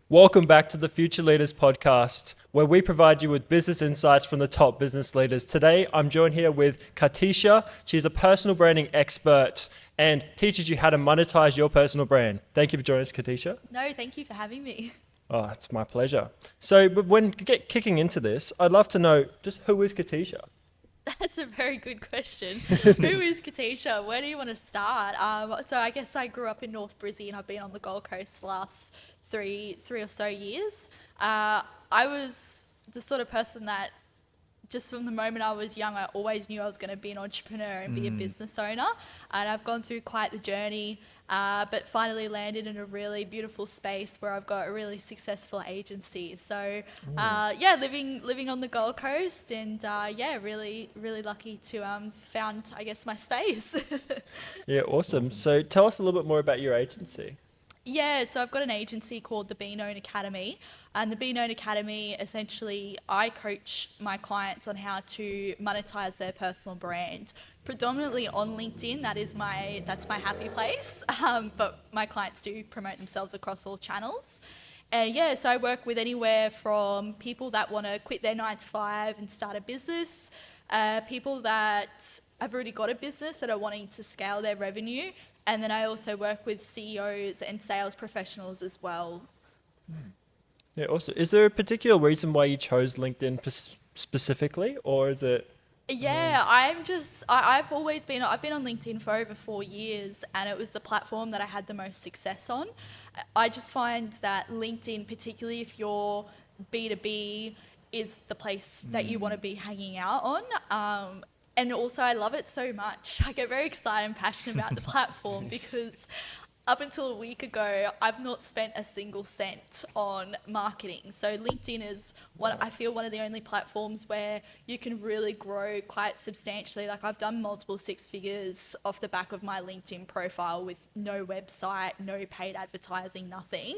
Welcome back to the Future Leaders podcast, where we provide you with business insights from the top business leaders. Today, I'm joined here with Kateesha. She's a personal branding expert and teaches you how to monetize your personal brand. Thank you for joining us, Kateesha. No, thank you for having me. Oh, it's my pleasure. So, but when you get kicking into this, I'd love to know just who is Kateesha? That's a very good question. Who is Kateesha? Where do you want to start? So I guess I grew up in North Brizzy and I've been on the Gold Coast the last three or so years. I was the sort of person that just from the moment I was young, I always knew I was going to be an entrepreneur and be a business owner. And I've gone through quite the journey, but finally landed in a really beautiful space where I've got a really successful agency. So living on the Gold Coast and really lucky to found, I guess, my space. Yeah, awesome. So tell us a little bit more about your agency. Yeah, so I've got an agency called the BeKnown Academy, and the BeKnown Academy, essentially, I coach my clients on how to monetize their personal brand, predominantly on LinkedIn. That's my happy place, but my clients do promote themselves across all channels. And so I work with anywhere from people that want to quit their 9 to 5 and start a business, people that have already got a business that are wanting to scale their revenue. And then I also work with CEOs and sales professionals as well. Yeah, awesome. Is there a particular reason why you chose LinkedIn specifically, or is it? Yeah, I've been on LinkedIn for over 4 years, and it was the platform that I had the most success on. I just find that LinkedIn, particularly if you're B2B, is the place that you want to be hanging out on. And also I love it so much. I get very excited and passionate about the platform because up until a week ago, I've not spent a single cent on marketing. So LinkedIn is I feel one of the only platforms where you can really grow quite substantially. Like I've done multiple 6 figures off the back of my LinkedIn profile with no website, no paid advertising, nothing.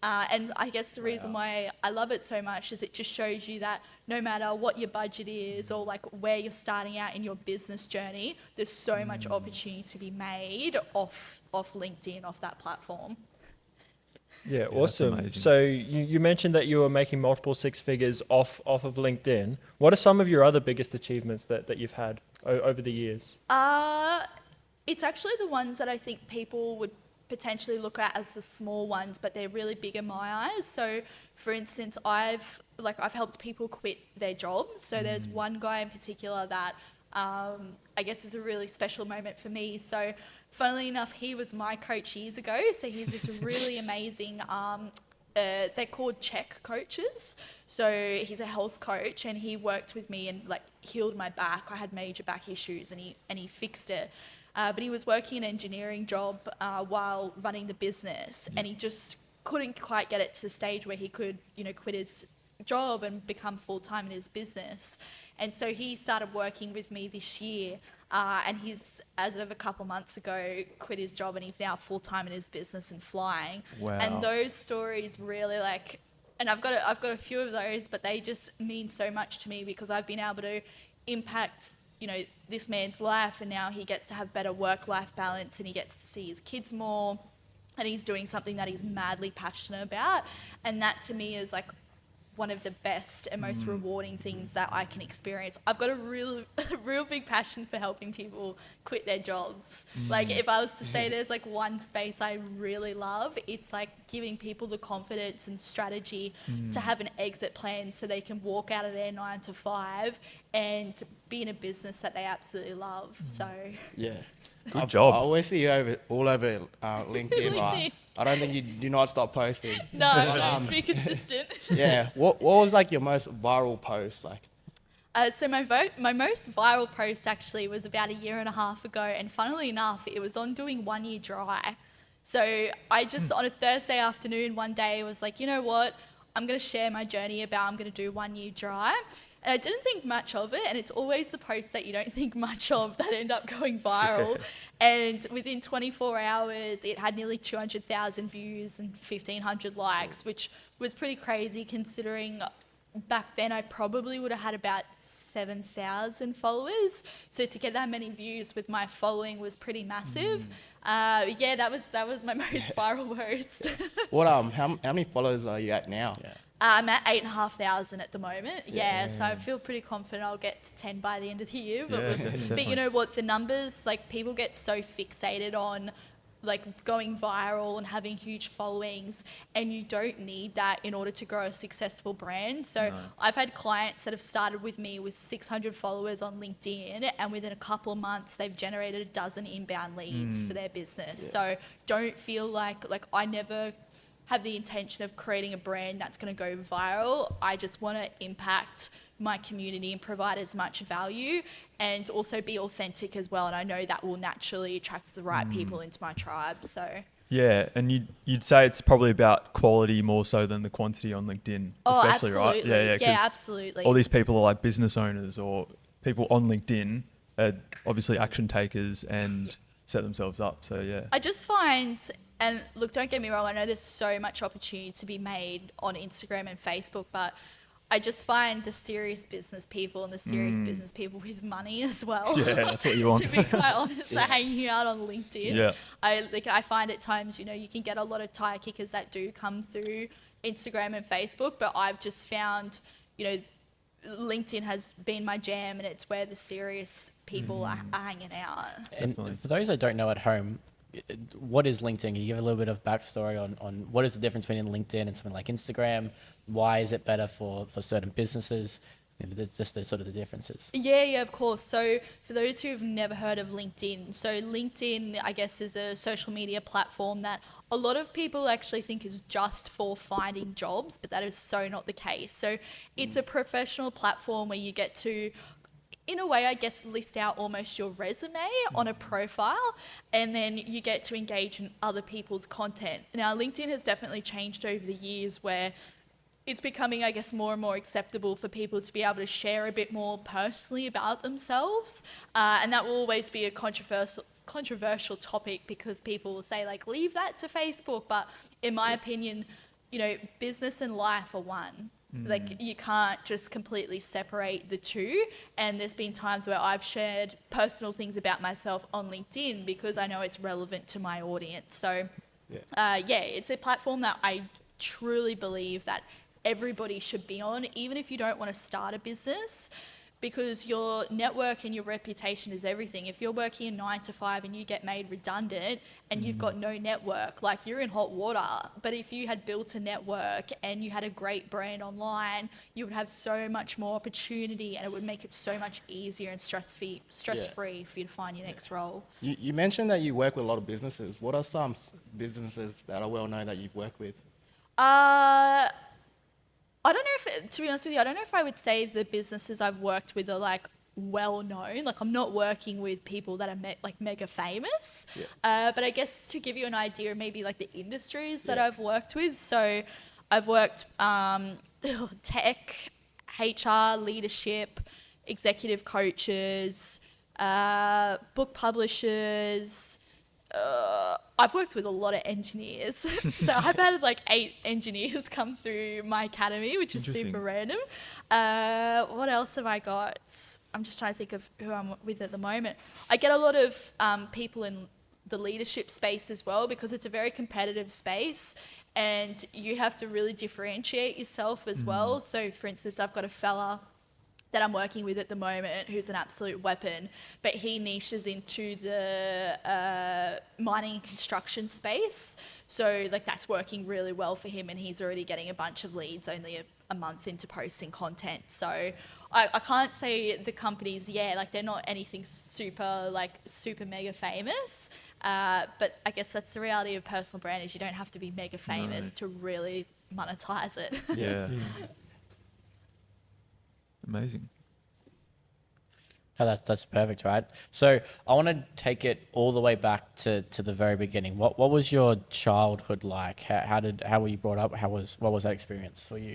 And I guess the reason why I love it so much is it just shows you that no matter what your budget is or like where you're starting out in your business journey, there's so much opportunity to be made off LinkedIn, off that platform. Yeah, awesome. So you mentioned that you were making multiple 6 figures off of LinkedIn. What are some of your other biggest achievements that you've had over the years? It's actually the ones that I think people would potentially look at as the small ones, but they're really big in my eyes. So for instance, I've helped people quit their jobs. So there's one guy in particular that I guess is a really special moment for me. So funnily enough, he was my coach years ago. So he's this really amazing, they're called check coaches. So he's a health coach and he worked with me and like healed my back. I had major back issues and he fixed it. But he was working an engineering job while running the business, and he just couldn't quite get it to the stage where he could, quit his job and become full-time in his business. And so he started working with me this year, and he's, as of a couple months ago, quit his job and he's now full-time in his business and flying. Wow. And those stories really and I've got a few of those, but they just mean so much to me because I've been able to impact this man's life, and now he gets to have better work-life balance and he gets to see his kids more and he's doing something that he's madly passionate about. And that to me is like one of the best and most rewarding things that I can experience. I've got a real big passion for helping people quit their jobs. Like if I was to say there's like one space I really love, it's like giving people the confidence and strategy to have an exit plan so they can walk out of their 9 to 5 and be in a business that they absolutely love. So yeah, Good job. I always see you all over LinkedIn. LinkedIn. I don't think you do not stop posting. No, it's pretty consistent. Yeah. What was like your most viral post like? So my most viral post actually was about 1.5 years ago, and funnily enough, it was on doing 1 year dry. So I just on a Thursday afternoon one day was like, you know what, I'm going to share my journey about I'm going to do 1 year dry. And I didn't think much of it, and it's always the posts that you don't think much of that end up going viral. And within 24 hours, it had nearly 200,000 views and 1,500 likes, which was pretty crazy considering back then I probably would have had about 7,000 followers. So to get that many views with my following was pretty massive. Yeah, that was my most viral post. What how many followers are you at now? Yeah. I'm at 8,500 at the moment. Yeah, so I feel pretty confident I'll get to 10 by the end of the year. But, Yeah, but definitely. you know what? The numbers, like people get so fixated on like going viral and having huge followings, and you don't need that in order to grow a successful brand. So I've had clients that have started with me with 600 followers on LinkedIn, and within a couple of months they've generated a dozen inbound leads for their business. So don't feel like I never have the intention of creating a brand that's going to go viral. I just want to impact my community and provide as much value, and also be authentic as well. And I know that will naturally attract the right people into my tribe. So Yeah, and you'd say it's probably about quality more so than the quantity on LinkedIn, especially, absolutely. right? Yeah, 'cause absolutely. all these people are like business owners or people on LinkedIn are obviously action takers and set themselves up. So yeah. I just find, and look, don't get me wrong, I know there's so much opportunity to be made on Instagram and Facebook, but I just find the serious business people and the serious business people with money as well. Yeah, that's what you want. To be quite honest, are hanging out on LinkedIn. Yeah. I find at times, you know, you can get a lot of tire kickers that do come through Instagram and Facebook, but I've just found, you know, LinkedIn has been my jam, and it's where the serious people are hanging out. Definitely. And for those that don't know at home, what is LinkedIn? Can you give a little bit of backstory on what is the difference between LinkedIn and something like Instagram? Why is it better for certain businesses? You know, just the sort of the differences. Yeah, of course. So for those who have never heard of LinkedIn, so LinkedIn, I guess, is a social media platform that a lot of people actually think is just for finding jobs, but that is so not the case. So it's a professional platform where you get to, in a way, I guess, list out almost your resume on a profile, and then you get to engage in other people's content. Now, LinkedIn has definitely changed over the years, where it's becoming, I guess, more and more acceptable for people to be able to share a bit more personally about themselves. And that will always be a controversial topic, because people will say, like, leave that to Facebook. But in my opinion, you know, business and life are one. Like, you can't just completely separate the two. And there's been times where I've shared personal things about myself on LinkedIn because I know it's relevant to my audience. So, it's a platform that I truly believe that everybody should be on, even if you don't want to start a business, because your network and your reputation is everything. If you're working a 9 to 5 and you get made redundant and you've got no network, like, you're in hot water. But if you had built a network and you had a great brand online, you would have so much more opportunity, and it would make it so much easier and stress-free for you to find your next role. You mentioned that you work with a lot of businesses. What are some businesses that are well known that you've worked with? I don't know if, to be honest with you, I don't know if I would say the businesses I've worked with are like well known. Like, I'm not working with people that are mega famous. But I guess to give you an idea of maybe like the industries that I've worked with. So I've worked tech, HR, leadership, executive coaches, book publishers. I've worked with a lot of engineers. So I've had like 8 engineers come through my academy, which is super random. What else have I got? I'm just trying to think of who I'm with at the moment. I get a lot of people in the leadership space as well, because it's a very competitive space and you have to really differentiate yourself as well. So for instance, I've got a fella that I'm working with at the moment who's an absolute weapon, but he niches into the mining and construction space. So like, that's working really well for him, and he's already getting a bunch of leads only a month into posting content. So I can't say the companies, like, they're not anything super mega famous, but I guess that's the reality of personal brand, is you don't have to be mega famous to really monetize it. Yeah. Amazing. No, that's perfect, right? So I want to take it all the way back to the very beginning. What was your childhood like? How were you brought up? What was that experience for you?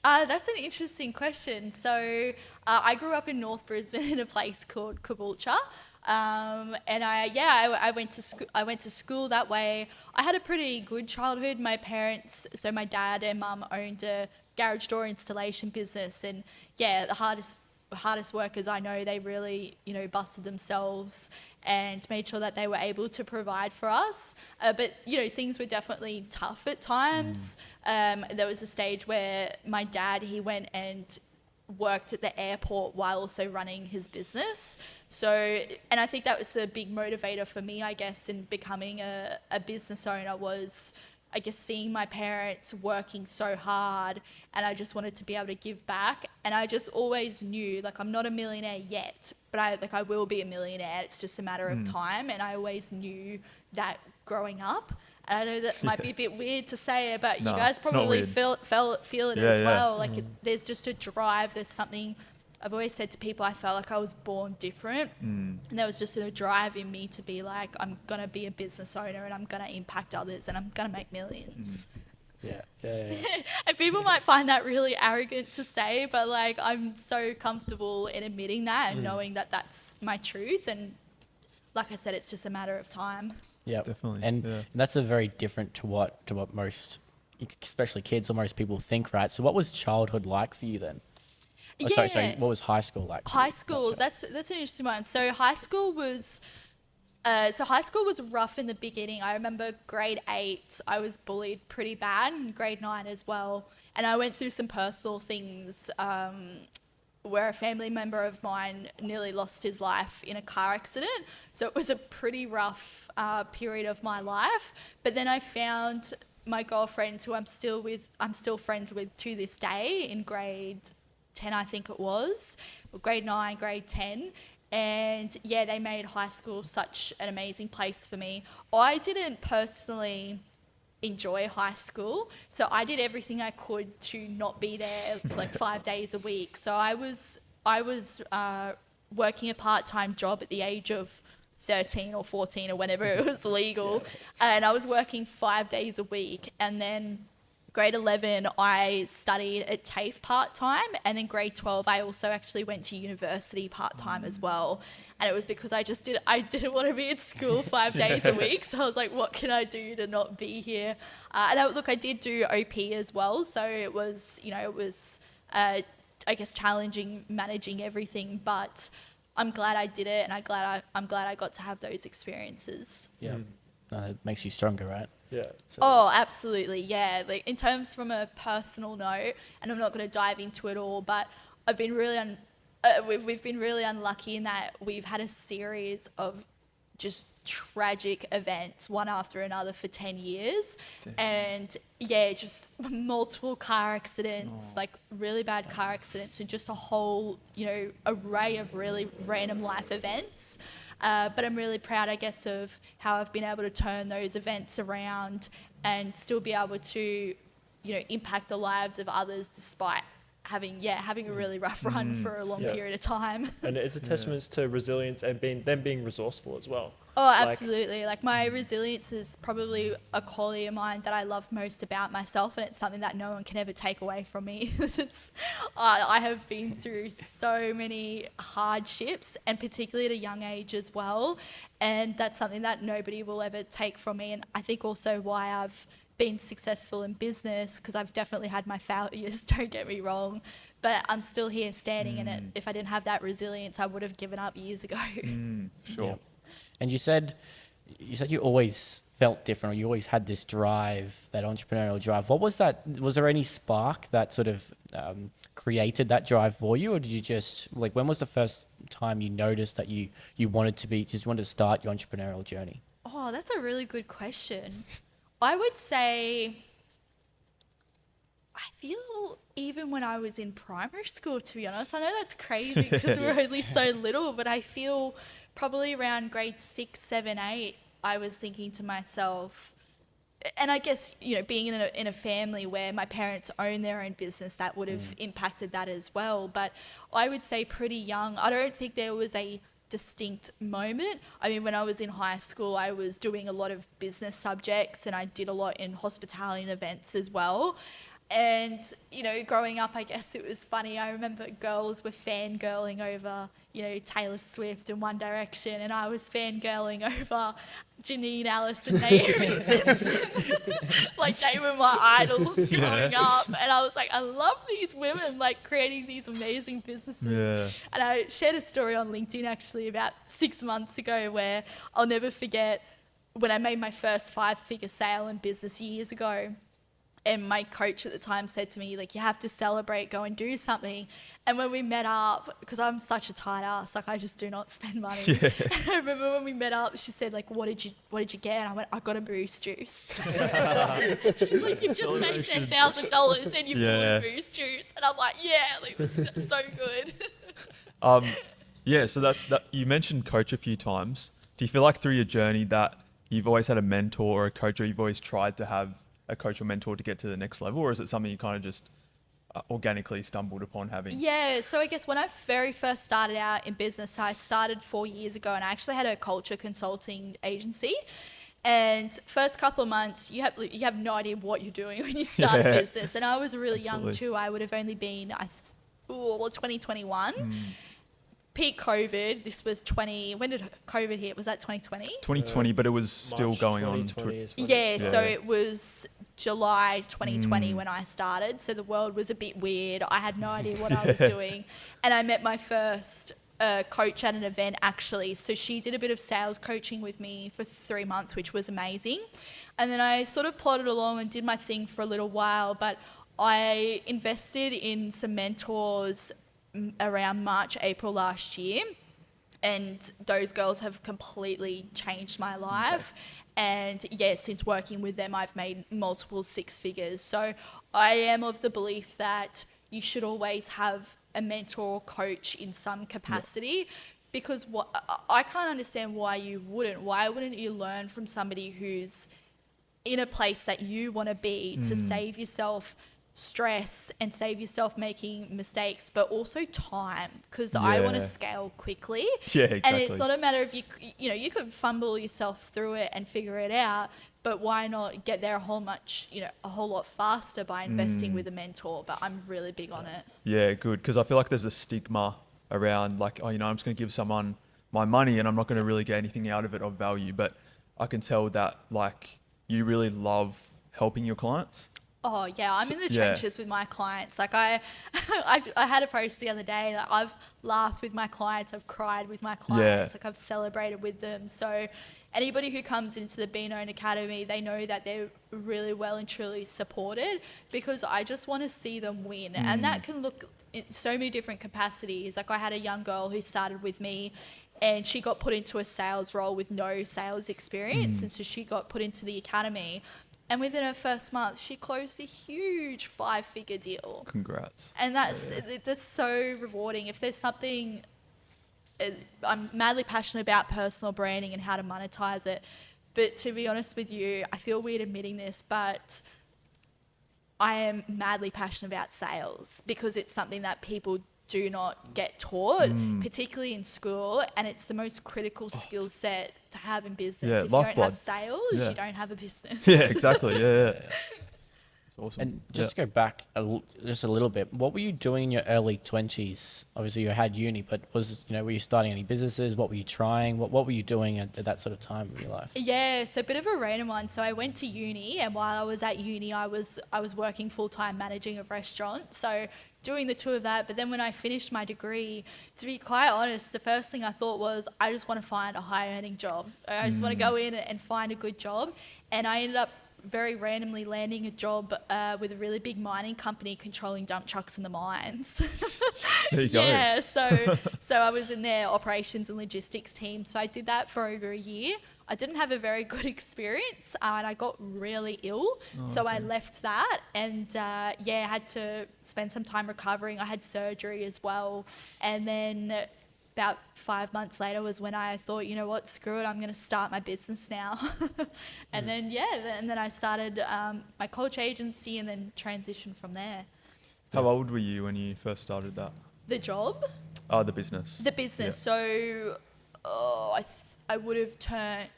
That's an interesting question. So I grew up in North Brisbane in a place called Caboolture. And I went to school that way. I had a pretty good childhood. My parents, so my dad and mum, owned a garage door installation business, and the hardest hardest workers I know, they really, busted themselves and made sure that they were able to provide for us. But, things were definitely tough at times. There was a stage where my dad, he went and worked at the airport while also running his business. So, and I think that was a big motivator for me, I guess, in becoming a business owner was, I guess, seeing my parents working so hard, and I just wanted to be able to give back. And I just always knew, like, I'm not a millionaire yet, but I will be a millionaire. It's just a matter of time. And I always knew that growing up. And I know that might be a bit weird to say it, but No, you guys it's not probably weird. feel it Yeah, as yeah. well. Like there's just a drive. There's something I've always said to people, I felt like I was born different. And there was just a drive in me to be like, I'm going to be a business owner and I'm going to impact others and I'm going to make millions. Yeah. And people might find that really arrogant to say, but like I'm so comfortable in admitting that and knowing that that's my truth. And like I said, it's just a matter of time. Yeah, Definitely, and yeah. that's a very different to what most, especially kids or most people think, right? So, what was childhood like for you then? Oh, sorry. What was high school like? High school, that's an interesting one. So high school was rough in the beginning. I remember grade 8, I was bullied pretty bad, and grade 9 as well. And I went through some personal things where a family member of mine nearly lost his life in a car accident. So it was a pretty rough period of my life. But then I found my girlfriend, who I'm still friends with to this day, in grade 10, I think it was, or grade 9, grade 10. And yeah, they made high school such an amazing place for me. I didn't personally enjoy high school, so I did everything I could to not be there like 5 days a week. So I was working a part-time job at the age of 13 or 14 or whenever it was legal, and I was working 5 days a week. And then grade 11, I studied at TAFE part-time, and then grade 12, I also actually went to university part-time as well. And it was because I didn't want to be at school 5 days a week. So I was like, what can I do to not be here? And I did do OP as well. So it was, I guess, challenging managing everything, but I'm glad I did it, and I'm glad I got to have those experiences. Yeah, it makes you stronger, right? Yeah. So, Oh, absolutely, yeah. Like in terms from a personal note, and I'm not going to dive into it all, but I've been really we've been really unlucky in that we've had a series of just tragic events, one after another, for 10 years. Damn. And yeah, just multiple car accidents, like really bad car accidents, and just a whole, array of really random life events. But I'm really proud, I guess, of how I've been able to turn those events around and still be able to, impact the lives of others despite having a really rough run for a long period of time. And it's a testament to resilience and being resourceful as well. Oh, absolutely. Like my resilience is probably a quality of mine that I love most about myself, and it's something that no one can ever take away from me. I have been through so many hardships, and particularly at a young age as well, and that's something that nobody will ever take from me. And I think also why I've been successful in business, because I've definitely had my failures, don't get me wrong, but I'm still here standing in it. If I didn't have that resilience, I would have given up years ago. Sure. yeah. And you said you always felt different, or you always had this drive, that entrepreneurial drive. What was that? Was there any spark that sort of created that drive for you, or did you just, like, when was the first time you noticed that you wanted to start your entrepreneurial journey? Oh, that's a really good question. I would say, I feel even when I was in primary school, to be honest. I know that's crazy because we're only so little, but I feel probably around grade 6, 7, 8, I was thinking to myself, and I guess, being in a family where my parents own their own business, that would have impacted that as well. But I would say pretty young. I don't think there was a distinct moment. I mean, when I was in high school, I was doing a lot of business subjects, and I did a lot in hospitality and events as well. And, you know, growing up, I guess it was funny. I remember girls were fangirling over, you know, Taylor Swift and One Direction, and I was fangirling over Janine Alice and Naomi Simpson. Like, they were my idols growing up. And I was like, I love these women, like, creating these amazing businesses. Yeah. And I shared a story on LinkedIn, actually, about 6 months ago, where I'll never forget when I made my first 5-figure sale in business years ago. And my coach at the time said to me, like, you have to celebrate, go and do something. And when we met up, because I'm such a tight ass, like, I just do not spend money. Yeah. And I remember when we met up, she said, like, what did you get? And I went, I got a Boost juice. She's like, you've just made $10,000 and you bought a Boost juice. And I'm like, yeah, like, it was so good. Yeah, so that you mentioned coach a few times. Do you feel like through your journey that you've always had a mentor or a coach, or you've always tried to have a coach or mentor to get to the next level, or is it something you kind of just organically stumbled upon having? Yeah, so I guess when I very first started out in business, I started 4 years ago, and I actually had a culture consulting agency. And first couple of months, you have no idea what you're doing when you start a business. And I was really young too. I would have only been 2021. Peak COVID, this was when did COVID hit? Was that 2020? 2020, but it was still March going on. 2020 is when Yeah, it so started. it was July 2020 when I started. So the world was a bit weird. I had no idea what I was doing. And I met my first coach at an event, actually. So she did a bit of sales coaching with me for 3 months, which was amazing. And then I sort of plodded along and did my thing for a little while. But I invested in some mentors around March, April last year. And those girls have completely changed my life. And yeah, since working with them, I've made multiple 6 figures. So I am of the belief that you should always have a mentor or coach in some capacity, because I can't understand why you wouldn't. Why wouldn't you learn from somebody who's in a place that you want to be to save yourself stress and save yourself making mistakes, but also time, because I want to scale quickly. Yeah, exactly. And it's not a matter of you could fumble yourself through it and figure it out, but why not get there a whole lot faster by investing with a mentor? But I'm really big on it. Yeah, good, because I feel like there's a stigma around, like, oh, I'm just going to give someone my money and I'm not going to really get anything out of it of value. But I can tell that, like, you really love helping your clients. Oh yeah, I'm in the trenches with my clients. Like I had a post the other day that I've laughed with my clients, I've cried with my clients, like I've celebrated with them. So anybody who comes into the BeKnown Academy, they know that they're really well and truly supported, because I just want to see them win. And that can look in so many different capacities. Like I had a young girl who started with me, and she got put into a sales role with no sales experience. And so she got put into the academy. And within her first month, she closed a huge 5-figure deal. Congrats. And that's so rewarding. If there's something, I'm madly passionate about personal branding and how to monetize it. But to be honest with you, I feel weird admitting this, but I am madly passionate about sales, because it's something that people do not get taught, particularly in school, and it's the most critical skill set to have in business. Yeah, if you don't lifeblood. have sales, you don't have a business. Yeah, exactly. Yeah. It's awesome. And just to go back just a little bit, what were you doing in your early 20s? Obviously, you had uni, but were you starting any businesses? What were you trying? What were you doing at that sort of time in your life? Yeah, so a bit of a random one. So I went to uni, and while I was at uni, I was working full-time managing a restaurant. So doing the 2 of that. But then when I finished my degree, to be quite honest, the first thing I thought was, I just want to find a high-earning job. I just want to go in and find a good job. And I ended up very randomly landing a job with a really big mining company controlling dump trucks in the mines. There you go. Yeah, so I was in their operations and logistics team. So I did that for over a year. I didn't have a very good experience, and I got really ill. So I left that, and I had to spend some time recovering. I had surgery as well. And then about 5 months later was when I thought, you know what, screw it, I'm going to start my business now. And then I started my coach agency, and then transitioned from there. How old were you when you first started that? The job? Oh, the business. The business. Yeah. So I would have turned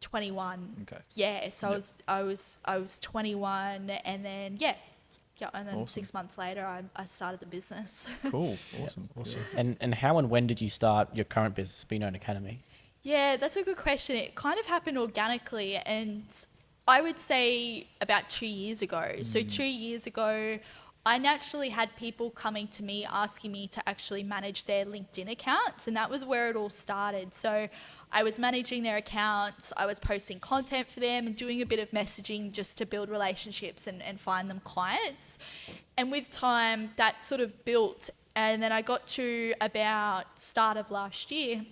21. Okay. Yeah, so I was 21, and then and then Awesome. 6 months later, I started the business. Cool. Awesome. Awesome. And how and when did you start your current business, BeKnown Academy? Yeah, that's a good question. It kind of happened organically, and I would say about 2 years ago. So 2 years ago, I naturally had people coming to me asking me to actually manage their LinkedIn accounts, and that was where it all started. So I was managing their accounts, I was posting content for them and doing a bit of messaging just to build relationships and find them clients. And with time, that sort of built, and then I got to about start of last year,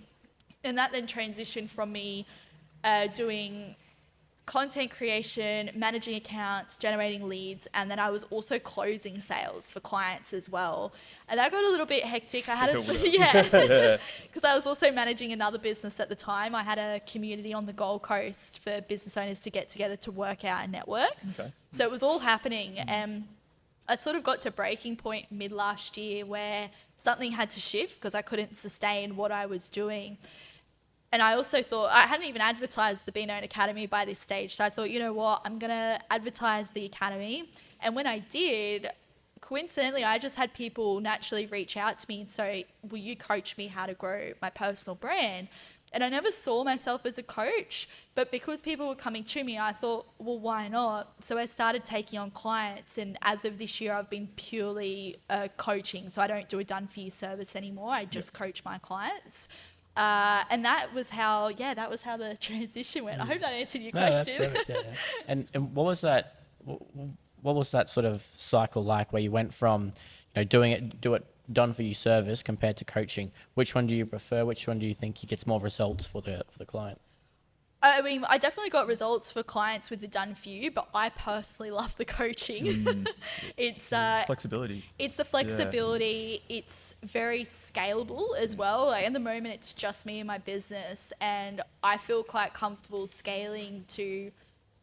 and that then transitioned from me doing content creation, managing accounts, generating leads, and then I was also closing sales for clients as well. And that got a little bit hectic. I had because I was also managing another business at the time. I had a community on the Gold Coast for business owners to get together to work out and network. Okay. So it was all happening. And I sort of got to breaking point mid last year where something had to shift because I couldn't sustain what I was doing. And I also thought, I hadn't even advertised the BeKnown Academy by this stage. So I thought, you know what, I'm going to advertise the academy. And when I did, coincidentally, I just had people naturally reach out to me and say, will you coach me how to grow my personal brand? And I never saw myself as a coach, but because people were coming to me, I thought, well, why not? So I started taking on clients. And as of this year, I've been purely coaching. So I don't do a done-for-you service anymore. I just coach my clients. And that was how the transition went. I hope that answered your question. That's perfect, yeah. And what was that? What was that sort of cycle like, where you went from, do it done for you service compared to coaching? Which one do you prefer? Which one do you think gets more results for the client? I mean, I definitely got results for clients with the done for you, but I personally love the coaching. It's flexibility. It's the flexibility. Yeah. It's very scalable as well. Like at the moment, it's just me and my business, and I feel quite comfortable scaling to,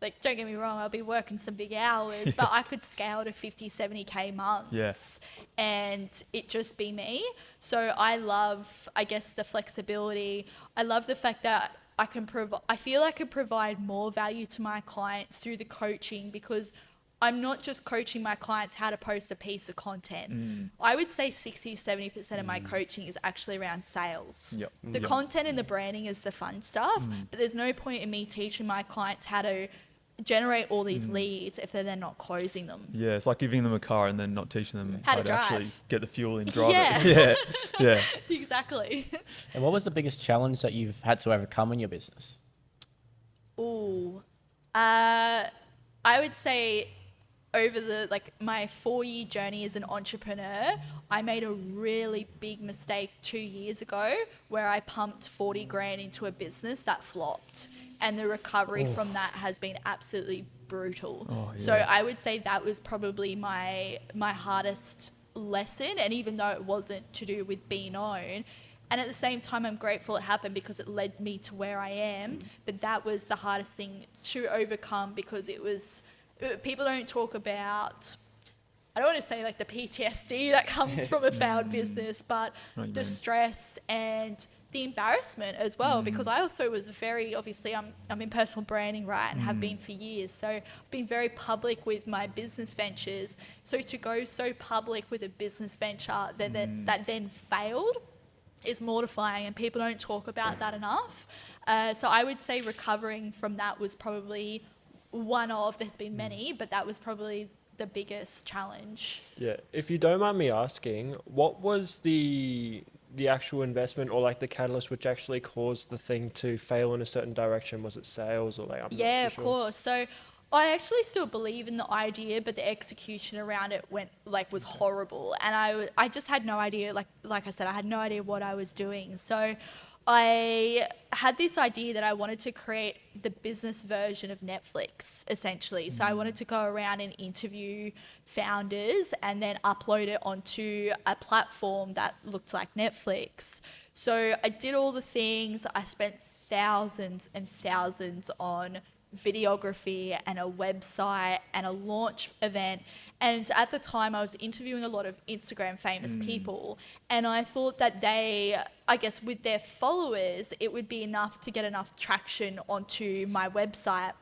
like, don't get me wrong, I'll be working some big hours, but I could scale to 50, 70K months and it just be me. So I love, I guess, the flexibility. I love the fact that I feel I could provide more value to my clients through the coaching, because I'm not just coaching my clients how to post a piece of content. I would say 60-70% of my coaching is actually around sales. The content and the branding is the fun stuff, but there's no point in me teaching my clients how to generate all these leads if they're then not closing them. Yeah, it's like giving them a car and then not teaching them how to drive. actually get the fuel and drive it. Yeah. Exactly. And what was the biggest challenge that you've had to overcome in your business? I would say over my 4-year journey as an entrepreneur, I made a really big mistake 2 years ago where I pumped 40 grand into a business that flopped. And the recovery from that has been absolutely brutal. So I would say that was probably my hardest lesson. And even though it wasn't to do with BeKnown, and at the same time, I'm grateful it happened because it led me to where I am. But that was the hardest thing to overcome, because it was, people don't talk about, I don't want to say like the PTSD that comes from a failed business, but the stress and the embarrassment as well, because I also was very, obviously I'm in personal branding, right, and have been for years. So I've been very public with my business ventures. So to go so public with a business venture that then failed is mortifying, and people don't talk about that enough. So I would say recovering from that was probably one of, there's been many, but that was probably the biggest challenge. Yeah. If you don't mind me asking, what was the actual investment or like the catalyst which actually caused the thing to fail in a certain direction? Was it sales or like? Of course. So I actually still believe in the idea, but the execution around it was horrible, and I just had no idea. Like I said, I had no idea what I was doing. So I had this idea that I wanted to create the business version of Netflix, essentially. So I wanted to go around and interview founders and then upload it onto a platform that looked like Netflix. So I did all the things. I spent thousands and thousands on videography and a website and a launch event. And at the time I was interviewing a lot of Instagram famous people, and I thought that they, I guess with their followers, it would be enough to get enough traction onto my website.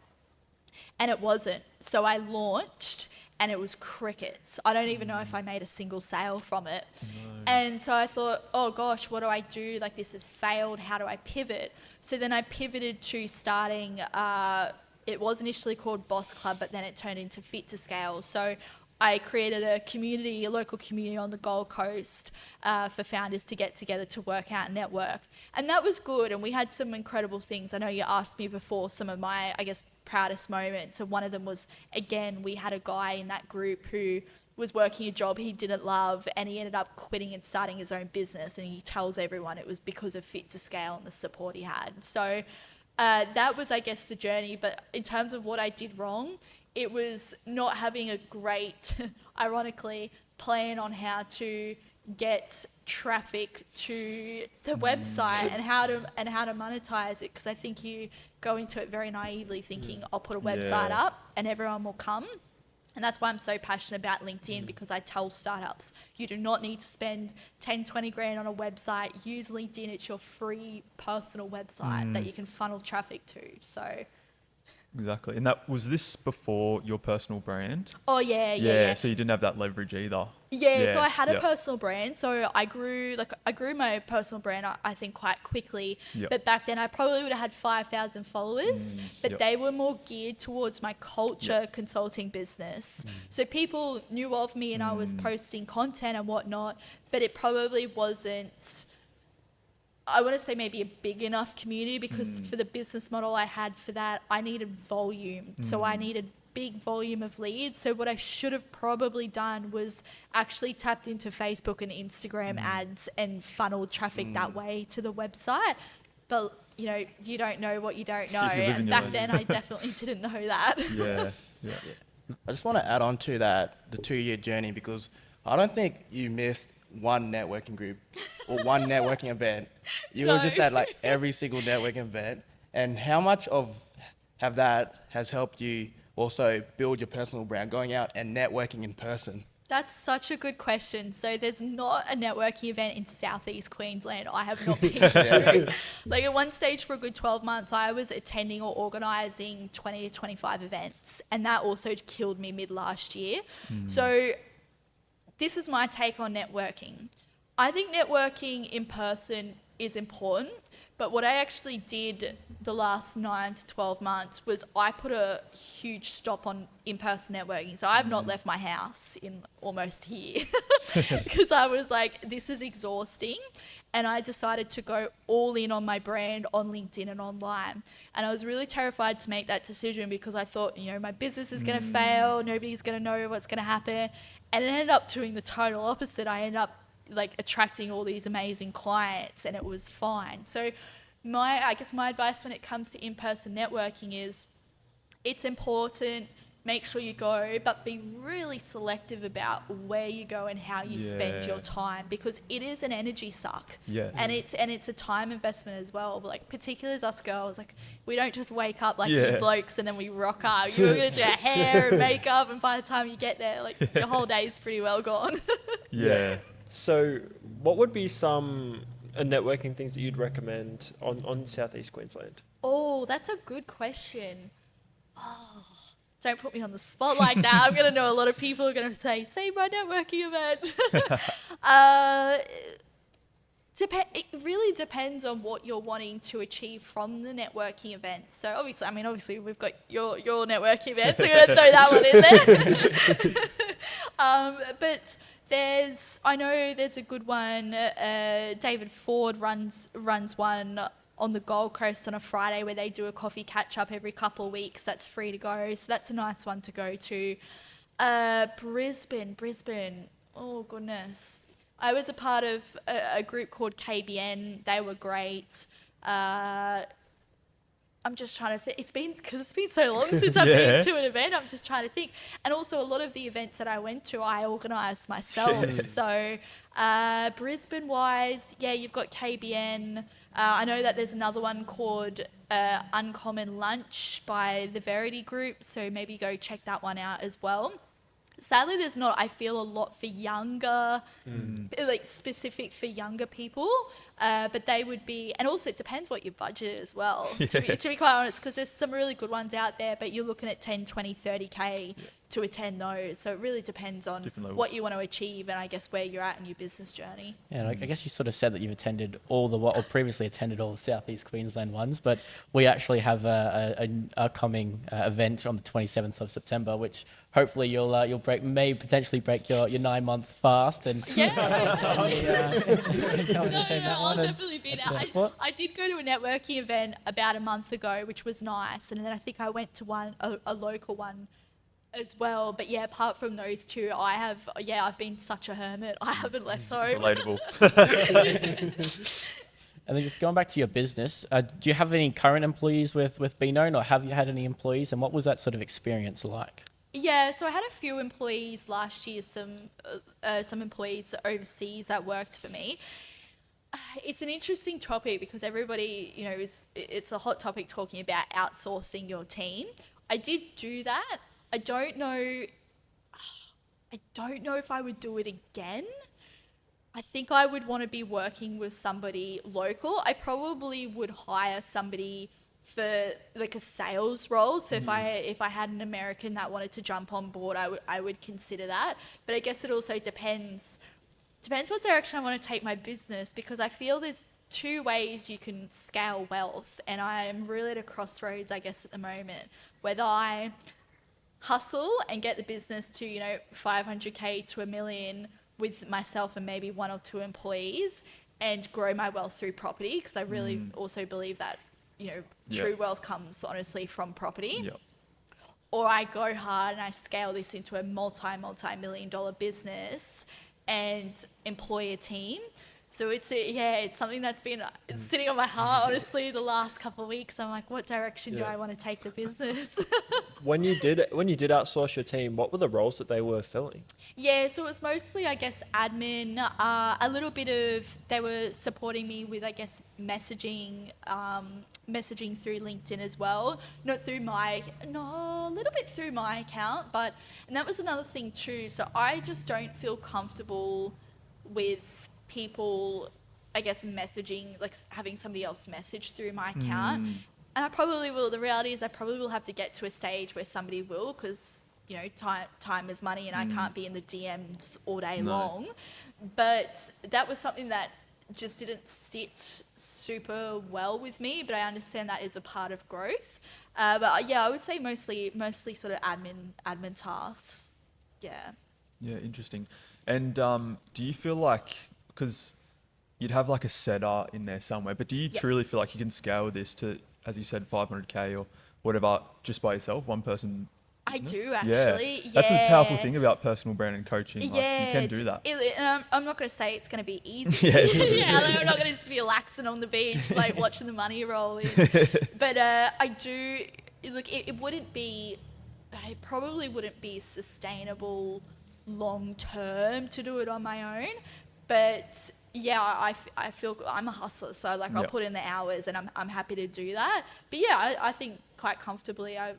And it wasn't. So I launched and it was crickets. I don't even know if I made a single sale from it. No. And so I thought, oh gosh, what do I do? Like, this has failed. How do I pivot? So then I pivoted to starting, it was initially called Boss Club, but then it turned into Fit to Scale. So I created a local community on the Gold Coast for founders to get together to work out and network. And that was good. And we had some incredible things. I know you asked me before some of my, I guess, proudest moments. So one of them was, again, we had a guy in that group who was working a job he didn't love, and he ended up quitting and starting his own business. And he tells everyone it was because of Fit to Scale and the support he had. So that was, I guess, the journey. But in terms of what I did wrong, it was not having a great, ironically, plan on how to get traffic to the website and how to monetize it. Because I think you go into it very naively thinking, I'll put a website up and everyone will come. And that's why I'm so passionate about LinkedIn, because I tell startups, you do not need to spend 10, 20 grand on a website. Use LinkedIn. It's your free personal website that you can funnel traffic to. So. Exactly. And was this before your personal brand? Oh, yeah. So you didn't have that leverage either. Yeah, so I had a personal brand. So I grew my personal brand, I think, quite quickly. Yep. But back then I probably would have had 5,000 followers, but they were more geared towards my culture consulting business. So people knew of me and I was posting content and whatnot, but it probably wasn't, I want to say, maybe a big enough community, because for the business model I had for that, I needed volume. So I needed big volume of leads. So what I should have probably done was actually tapped into Facebook and Instagram ads and funneled traffic that way to the website. But, you know, you don't know what you don't know. And back then I definitely didn't know that. Yeah. I just want to add on to that, the 2-year journey, because I don't think you missed one networking group or one networking event. You were just at like every single networking event. And how much of that has helped you also build your personal brand, going out and networking in person? That's such a good question. So there's not a networking event in Southeast Queensland I have not been to. Like, at one stage for a good 12 months, I was attending or organising 20 to 25 events. And that also killed me mid last year. So this is my take on networking. I think networking in person is important, but what I actually did the last 9 to 12 months was I put a huge stop on in-person networking. So I've not left my house in almost a year because I was like, this is exhausting. And I decided to go all in on my brand on LinkedIn and online. And I was really terrified to make that decision because I thought, you know, my business is going to fail. Nobody's going to know what's going to happen. And it ended up doing the total opposite. I ended up like attracting all these amazing clients, and it was fine. So I guess my advice when it comes to in-person networking is it's important. Make sure you go, but be really selective about where you go and how you spend your time, because it is an energy suck. Yes. And it's a time investment as well. But like, particularly as us girls, like, we don't just wake up like you blokes and then we rock up. You're going to do your hair and makeup, and by the time you get there, like, your whole day is pretty well gone. So what would be some networking things that you'd recommend on Southeast Queensland? Oh, that's a good question. Oh, don't put me on the spot like that. I'm going to know a lot of people are going to say my networking event. It really depends on what you're wanting to achieve from the networking event. So obviously we've got your networking event, so we're going to throw that one in there. But I know there's a good one. David Ford runs one on the Gold Coast on a Friday where they do a coffee catch-up every couple of weeks. That's free to go, so that's a nice one to go to. Brisbane, oh goodness. I was a part of a group called KBN. They were great. I'm just trying to think. It's been so long since I've been to an event. I'm just trying to think. And also, a lot of the events that I went to, I organised myself. So Brisbane-wise, you've got KBN. I know that there's another one called Uncommon Lunch by the Verity Group, so maybe go check that one out as well. Sadly, there's not, I feel, a lot for younger, like specific for younger people, but they would be, and also it depends what your budget is as well, to be quite honest, because there's some really good ones out there, but you're looking at 10, 20, 30K to attend those. So it really depends on what you want to achieve and I guess where you're at in your business journey. Yeah, I guess you sort of said that you've attended or previously attended all the Southeast Queensland ones, but we actually have an upcoming event on the 27th of September, which hopefully you'll potentially break your 9 months fast and Yeah. come and attend that I'll one. definitely be there. I did go to a networking event about a month ago, which was nice, and then I think I went to a local one as well. But yeah, apart from those two, I've been such a hermit. I haven't left home. Relatable. And then just going back to your business, do you have any current employees with BeKnown, or have you had any employees, and what was that sort of experience like? Yeah, so I had a few employees last year, some employees overseas that worked for me. It's an interesting topic because everybody, it's a hot topic talking about outsourcing your team. I did do that. I don't know if I would do it again. I think I would want to be working with somebody local. I probably would hire somebody for like a sales role. So if I had an American that wanted to jump on board, I would consider that. But I guess it also depends what direction I want to take my business, because I feel there's two ways you can scale wealth, and I'm really at a crossroads, I guess, at the moment, whether I hustle and get the business to 500K to $1 million with myself and maybe 1 or 2 employees and grow my wealth through property, because I really also believe that true wealth comes honestly from property. Yep. Or I go hard and I scale this into a multi-million-dollar business and employ a team. So it's something that's been sitting on my heart, honestly, the last couple of weeks. I'm like, what direction do I want to take the business? When you did outsource your team, what were the roles that they were filling? Yeah, so it was mostly, I guess, admin, a little bit of, they were supporting me with, I guess, messaging through LinkedIn as well. A little bit through my account, and that was another thing too. So I just don't feel comfortable with people, I guess, messaging, like having somebody else message through my account. And I probably will. The reality is I probably will have to get to a stage where somebody will, because time is money and I can't be in the DMs all day long. But that was something that just didn't sit super well with me, but I understand that is a part of growth. But yeah, I would say mostly sort of admin tasks. Yeah. Yeah, interesting. And do you feel like, because you'd have like a setter in there somewhere, but do you truly feel like you can scale this to, as you said, 500K or whatever, just by yourself, one person? I business? do actually. Yeah. That's a powerful thing about personal brand and coaching. Like, Yeah, you can do that. I'm not going to say it's going to be easy. I'm not going to just be relaxing on the beach, like watching the money roll in. But I do, look, it probably wouldn't be sustainable long term to do it on my own. But yeah, I feel I'm a hustler, so like I'll put in the hours and I'm happy to do that. But yeah, I think quite comfortably I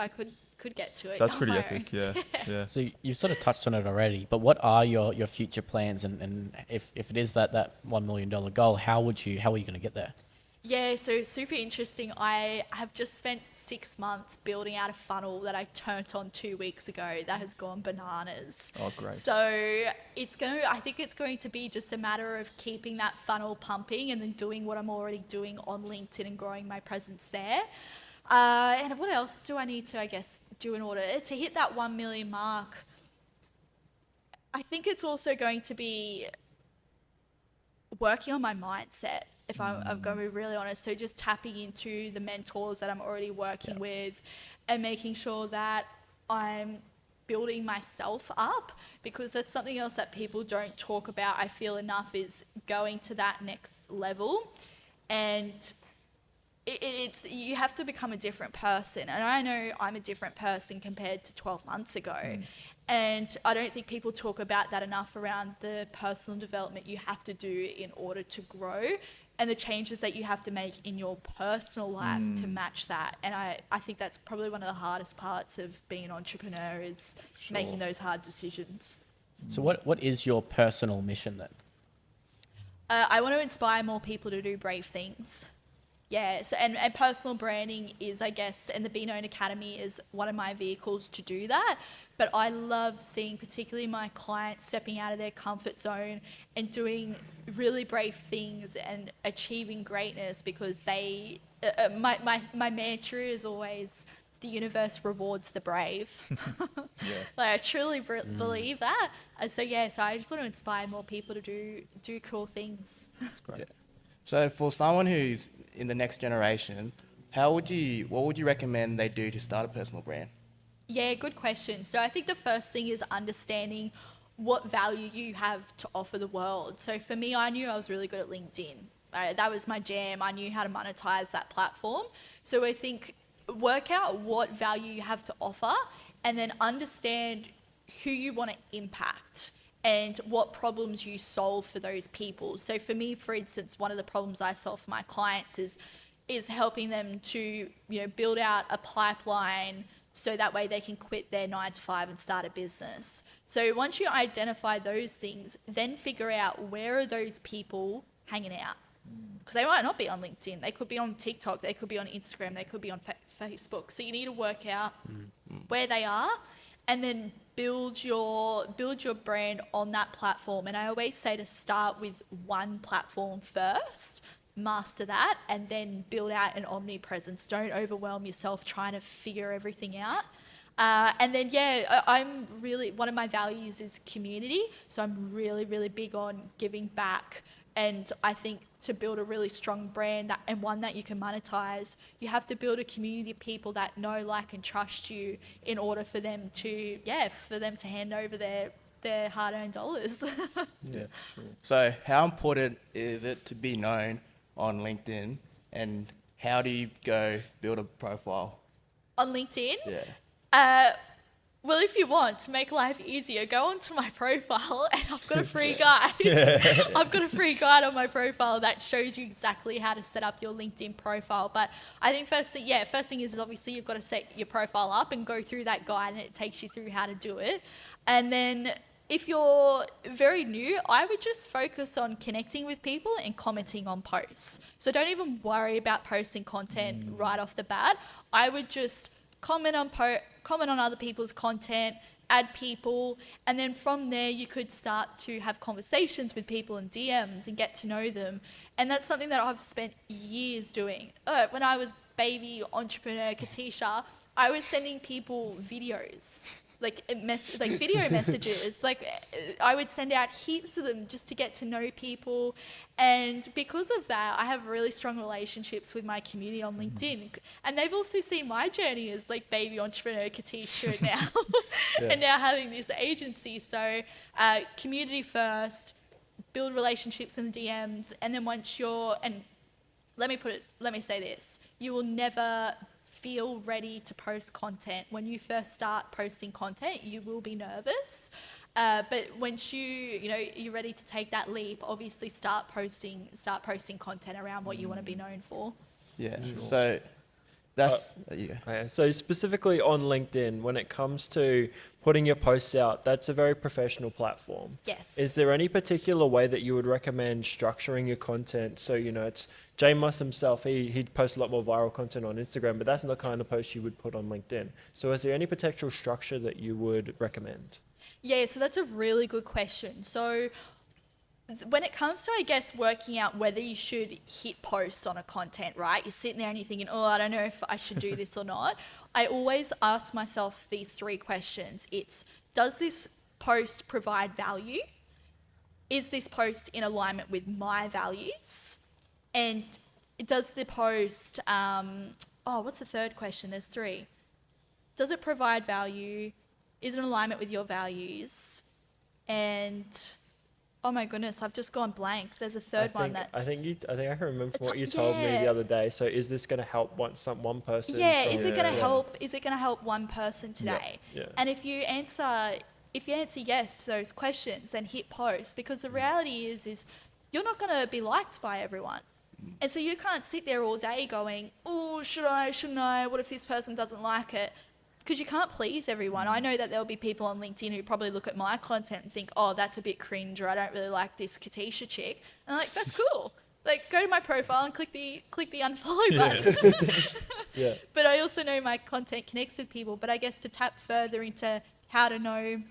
could get to it. That's on pretty my epic, own. yeah. So you've sort of touched on it already, but what are your future plans, and if it is that $1 million goal, how are you going to get there? Yeah, so super interesting. I have just spent 6 months building out a funnel that I turned on 2 weeks ago that has gone bananas. Oh, great. So I think it's going to be just a matter of keeping that funnel pumping and then doing what I'm already doing on LinkedIn and growing my presence there. And what else do I need to, I guess, do in order to hit that 1 million mark? I think it's also going to be working on my mindset, if I'm going to be really honest. So just tapping into the mentors that I'm already working with and making sure that I'm building myself up, because that's something else that people don't talk about, I feel, enough, is going to that next level. And it's you have to become a different person. And I know I'm a different person compared to 12 months ago. And I don't think people talk about that enough around the personal development you have to do in order to grow. and the changes that you have to make in your personal life to match that. And I think that's probably one of the hardest parts of being an entrepreneur is making those hard decisions. So what is your personal mission then? I want to inspire more people to do brave things. Yeah, so and personal branding is, I guess, and the BeKnown Academy is one of my vehicles to do that. But I love seeing particularly my clients stepping out of their comfort zone and doing really brave things and achieving greatness, because they, my mantra is always, the universe rewards the brave. Like, I truly believe that. So I just want to inspire more people to do cool things. That's great. Yeah. So for someone who's in the next generation, what would you recommend they do to start a personal brand? Yeah, good question. So I think the first thing is understanding what value you have to offer the world. So for me, I knew I was really good at LinkedIn. That was my jam. I knew how to monetize that platform. So I think work out what value you have to offer, and then understand who you want to impact and what problems you solve for those people. So for me, for instance, one of the problems I solve for my clients is helping them to, build out a pipeline so that way they can quit their 9-to-5 and start a business. So once you identify those things, then figure out where are those people hanging out. Because they might not be on LinkedIn. They could be on TikTok. They could be on Instagram. They could be on Facebook. So you need to work out where they are, and then build your brand on that platform. And I always say to start with one platform first, master that, and then build out an omnipresence. Don't overwhelm yourself trying to figure everything out. And then, I'm really, one of my values is community. So I'm really, really big on giving back. And I think to build a really strong brand and one that you can monetize, you have to build a community of people that know, like, and trust you in order for them to, hand over their hard-earned dollars. Yeah, sure. So how important is it to be known on LinkedIn, and how do you go build a profile? On LinkedIn? Yeah. Well, if you want to make life easier, go onto my profile, and I've got a free guide. I've got a free guide on my profile that shows you exactly how to set up your LinkedIn profile. But I think first thing is obviously you've got to set your profile up and go through that guide, and it takes you through how to do it. And then if you're very new, I would just focus on connecting with people and commenting on posts. So don't even worry about posting content right off the bat. I would just comment on other people's content, add people, and then from there you could start to have conversations with people in DMs and get to know them. And that's something that I've spent years doing. When I was baby entrepreneur Kateesha, I was sending people videos, video messages. I would send out heaps of them just to get to know people. And because of that, I have really strong relationships with my community on LinkedIn. And they've also seen my journey as baby entrepreneur Kateesha now, and now having this agency. So community first, build relationships in the DMs, and then let me say this, you will never feel ready to post content. When you first start posting content, you will be nervous. But once you're ready to take that leap, obviously start posting content around what you want to be known for. Yeah. Sure. So that's So specifically on LinkedIn, when it comes to putting your posts out, that's a very professional platform. Yes. Is there any particular way that you would recommend structuring your content? So, it's Jay Moss himself, he'd post a lot more viral content on Instagram, but that's not the kind of post you would put on LinkedIn. So is there any potential structure that you would recommend? Yeah, so that's a really good question. So when it comes to, I guess, working out whether you should hit post on a content, right? You're sitting there and you're thinking, I don't know if I should do this or not. I always ask myself these 3 questions. It's, does this post provide value? Is this post in alignment with my values? And does the post, what's the third question? There's 3. Does it provide value? Is it in alignment with your values? And oh my goodness, I've just gone blank. There's a third one that's... I think I can remember from what you told me the other day. So is this going to help one person? Yeah, is it going to help? Is it going to help one person today? Yeah. And if you answer yes to those questions, then hit post, because the reality is you're not going to be liked by everyone. And so you can't sit there all day going, oh, should I, shouldn't I? What if this person doesn't like it? Because you can't please everyone. I know that there'll be people on LinkedIn who probably look at my content and think, oh, that's a bit cringe, or I don't really like this Kateesha chick. And I'm like, that's cool. Like, go to my profile and click the unfollow button. Yeah. But I also know my content connects with people. But I guess to tap further into how to know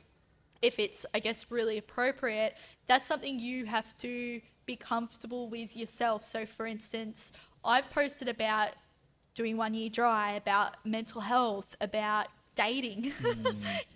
if it's, I guess, really appropriate, that's something you have to be comfortable with yourself. So, for instance, I've posted about doing 1 year dry, about mental health, about dating,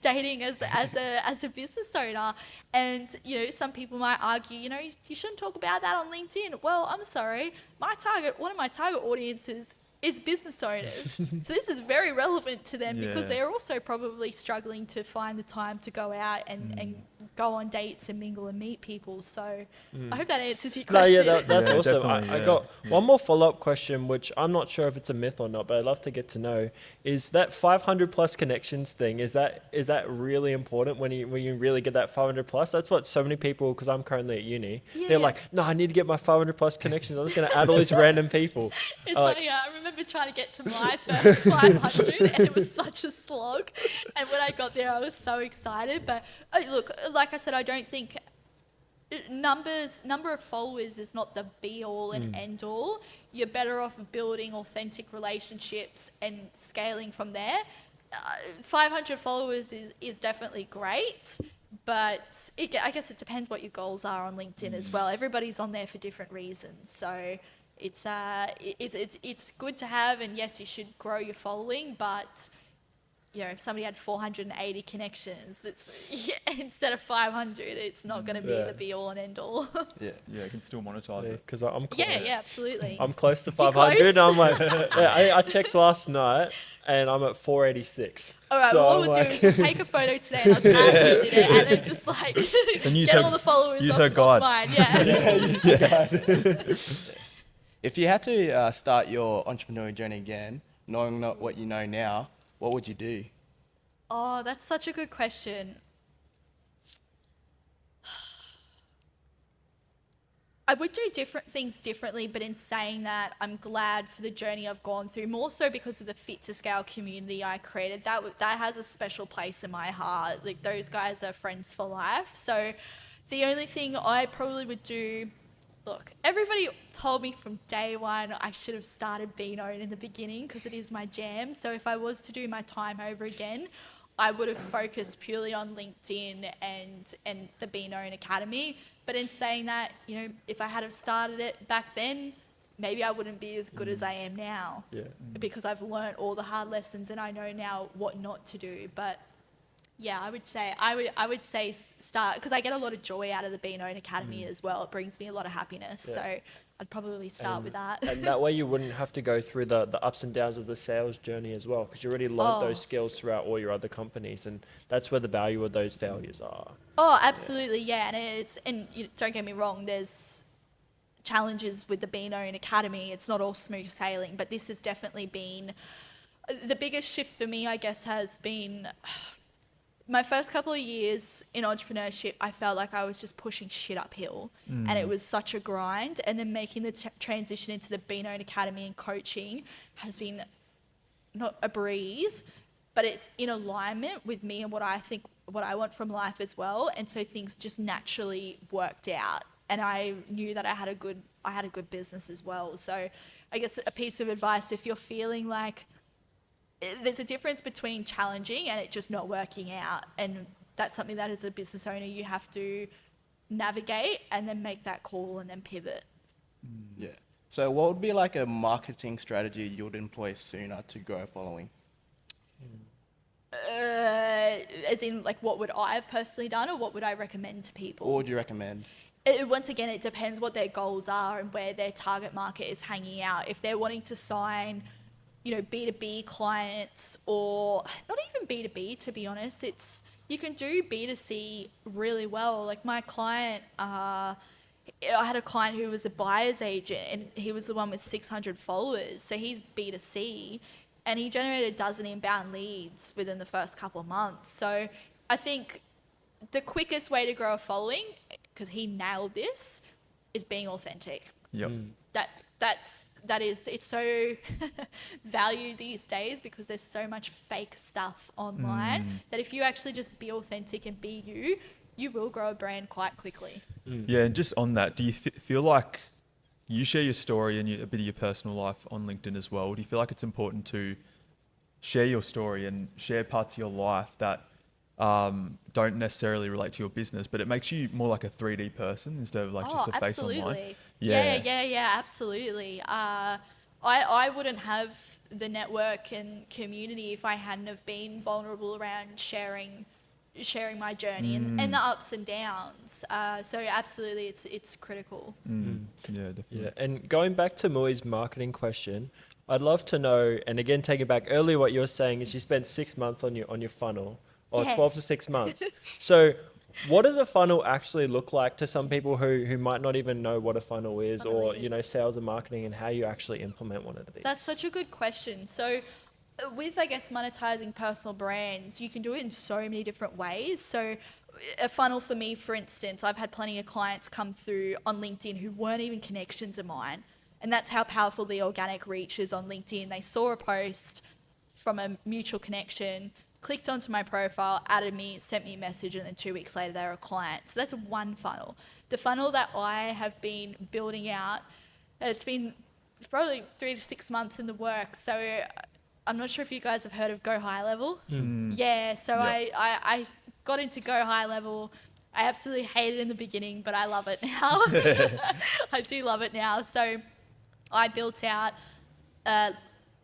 dating as a business owner. And, you know, some people might argue, you know, you shouldn't talk about that on LinkedIn. Well, I'm sorry, one of my target audiences is business owners. So this is very relevant to them because they're also probably struggling to find the time to go out and go on dates and mingle and meet people. So I hope that answers your No, question. yeah, that's Yeah, awesome. definitely, I got one more follow-up question, which I'm not sure if it's a myth or not, but I'd love to get to know. Is that 500 plus connections thing, is that really important when you really get that 500 plus? That's what so many people, because I'm currently at uni, they're like, no, I need to get my 500 plus connections. I'm just going to add all these random people. It's funny, I remember trying to get to my first 500 and it was such a slog. And when I got there, I was so excited. But look, like I said, I don't think number of followers is not the be all and end all. You're better off building authentic relationships and scaling from there. 500 followers is definitely great. But I guess it depends what your goals are on LinkedIn as well. Everybody's on there for different reasons. So it's good to have, and yes, you should grow your following, but you know, if somebody had 480 connections, instead of 500, it's not going to be the be all and end all. Yeah. Yeah, you can still monetize it. Because I'm close. Yeah, absolutely. I'm close to You're 500. close? And I'm like, I checked last night and I'm at 486. All right, So well, I'm what we'll do like- is we'll take a photo today and I'll tag you in it, and then just like Then use get her- all the followers use off, her guide. off mine. Yeah. If you had to start your entrepreneurial journey again, knowing not what you know now, what would you do? Oh, that's such a good question. I would do different things differently, but in saying that, I'm glad for the journey I've gone through, more so because of the Fit to Scale community I created. That has a special place in my heart. Like, those guys are friends for life. So the only thing I probably would do, look, everybody told me from day one I should have started BeKnown in the beginning because it is my jam. So if I was to do my time over again, I would have focused purely on LinkedIn and the BeKnown Academy. But in saying that, you know, if I had have started it back then, maybe I wouldn't be as good as I am now. Yeah. Because I've learned all the hard lessons and I know now what not to do. But yeah, I would say start, because I get a lot of joy out of the BeKnown Academy as well. It brings me a lot of happiness. Yeah. So I'd probably start with that. And that way you wouldn't have to go through the ups and downs of the sales journey as well, because you already learned those skills throughout all your other companies, and that's where the value of those failures are. Oh, absolutely, yeah. And don't get me wrong, there's challenges with the BeKnown Academy. It's not all smooth sailing, but this has definitely been the biggest shift for me, I guess, has been my first couple of years in entrepreneurship. I felt like I was just pushing shit uphill and it was such a grind. And then making the transition into the BeKnown Academy and coaching has been not a breeze, but it's in alignment with me and what I want from life as well. And so things just naturally worked out. And I knew that I had a good business as well. So I guess a piece of advice, if you're feeling like there's a difference between challenging and it just not working out, and that's something that as a business owner you have to navigate and then make that call and then pivot. Yeah. So what would be like a marketing strategy you would employ sooner to grow a following? As in, like, what would I have personally done, or what would I recommend to people? What would you recommend? Once again, it depends what their goals are and where their target market is hanging out. If they're wanting to sign, you know, B2B clients, or not even B2B, to be honest, you can do B2C really well. Like my client, I had a client who was a buyer's agent, and he was the one with 600 followers. So he's B2C, and he generated a dozen inbound leads within the first couple of months. So I think the quickest way to grow a following, because he nailed this, is being authentic. Yep. it's so valued these days because there's so much fake stuff online that if you actually just be authentic and be you, you will grow a brand quite quickly. Yeah, and just on that, do you feel like you share your story and a bit of your personal life on LinkedIn as well? Do you feel like it's important to share your story and share parts of your life that don't necessarily relate to your business, but it makes you more like a 3D person instead of like just a face online? Yeah, absolutely. I wouldn't have the network and community if I hadn't have been vulnerable around sharing my journey and the ups and downs. So absolutely, it's critical. Yeah, definitely. Yeah, and going back to Mui's marketing question, I'd love to know, and again, taking back earlier, what you're saying is you spent 6 months on your funnel, or Yes. 12 to 6 months. So what does a funnel actually look like to some people who might not even know what a funnel is, or, you know, sales and marketing, and how you actually implement one of these? That's such a good question. So with, I guess, monetizing personal brands, you can do it in so many different ways. So a funnel for me, for instance, I've had plenty of clients come through on LinkedIn who weren't even connections of mine. And that's how powerful the organic reach is on LinkedIn. They saw a post from a mutual connection, clicked onto my profile, added me, sent me a message, and then 2 weeks later they're a client. So that's one funnel. The funnel that I have been building out, it's been probably 3 to 6 months in the works. So I'm not sure if you guys have heard of Go High Level. Yeah, so Yep. I got into Go High Level. I absolutely hated it in the beginning, but I love it now. I do love it now. So I built out,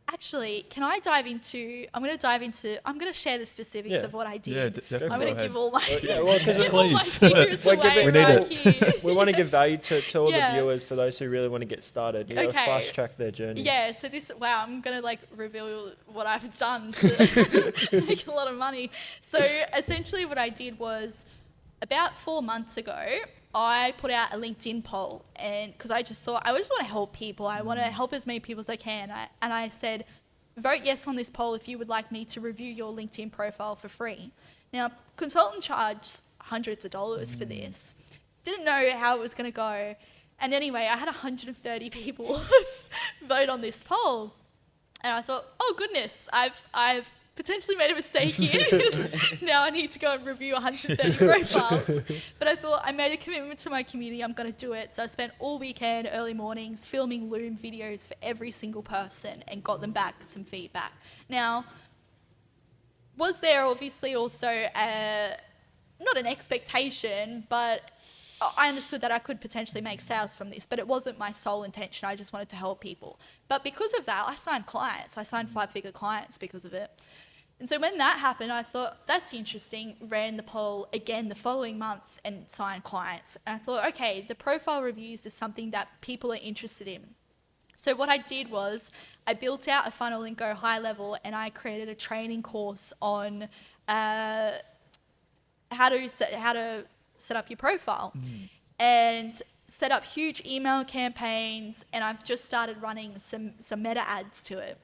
actually, can I dive into, I'm going to share the specifics of what I did. Yeah, definitely. I'm going to give all my, because give all my Please. secrets We're away giving- right here. we want to give value to all Yeah. the viewers, for those who really want to get started, you know, Okay. fast track their journey. Yeah, so I'm going to like reveal what I've done to make a lot of money. So essentially what I did was, about 4 months ago, I put out a LinkedIn poll, and because I just thought, I just want to help people. I want to help as many people as I can. And I said, vote yes on this poll if you would like me to review your LinkedIn profile for free. Now, consultants charge hundreds of dollars for this. Didn't know how it was going to go. And anyway, I had 130 people vote on this poll. And I thought, oh goodness, I've potentially made a mistake here. Now I need to go and review 130 profiles. But I thought, I made a commitment to my community, I'm going to do it. So I spent all weekend, early mornings, filming Loom videos for every single person and got them back some feedback. Now, was there obviously also not an expectation, but I understood that I could potentially make sales from this, but it wasn't my sole intention. I just wanted to help people. But because of that, I signed clients. I signed 5-figure clients because of it. And so when that happened, I thought, that's interesting, ran the poll again the following month and signed clients. And I thought, okay, the profile reviews is something that people are interested in. So what I did was I built out a funnel in Go High Level, and I created a training course on how to set up your profile and set up huge email campaigns. And I've just started running some meta ads to it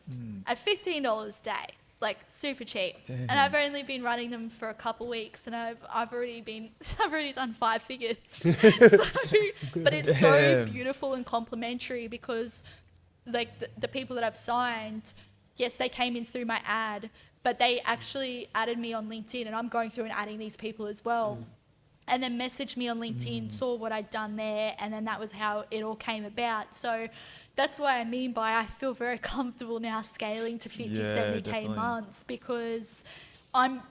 at $15 a day. Like super cheap. Damn. And I've only been running them for a couple weeks, and I've already done 5 figures. But it's so Damn. beautiful and complimentary because like the people that I've signed, yes, they came in through my ad, but they actually added me on LinkedIn, and I'm going through and adding these people as well. And then messaged me on LinkedIn, saw what I'd done there, and then that was how it all came about. So that's what I mean by I feel very comfortable now scaling to 50, Yeah, 70K definitely. months, because I'm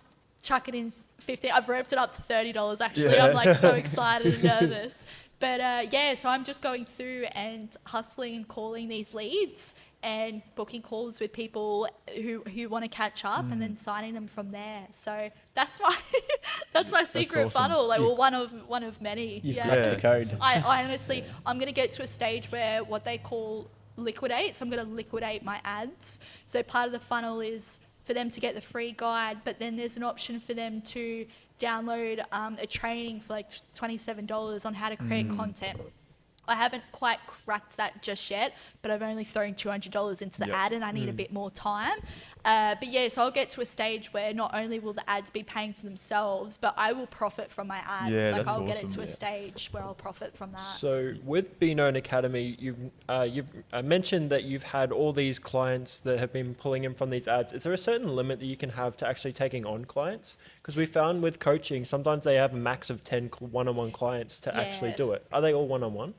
chucking in 15. I've ramped it up to $30 actually. Yeah. I'm like so excited and nervous. But yeah, so I'm just going through and hustling and calling these leads and booking calls with people who want to catch up and then signing them from there. So that's my secret awesome. funnel. Like, well, one of many. You've Yeah. got the code. I honestly, I'm going to get to a stage where what they call liquidate. So I'm going to liquidate my ads. So part of the funnel is for them to get the free guide, but then there's an option for them to download a training for like $27 on how to create content. I haven't quite cracked that just yet, but I've only thrown $200 into the ad and I need a bit more time. But yeah, so I'll get to a stage where not only will the ads be paying for themselves, but I will profit from my ads. Yeah, like that's I'll get it awesome. to a stage where I'll profit from that. So with BeKnown Academy, you've mentioned that you've had all these clients that have been pulling in from these ads. Is there a certain limit that you can have to actually taking on clients? Because we found with coaching, sometimes they have a max of 10 one-on-one clients to actually do it. Are they all one-on-one?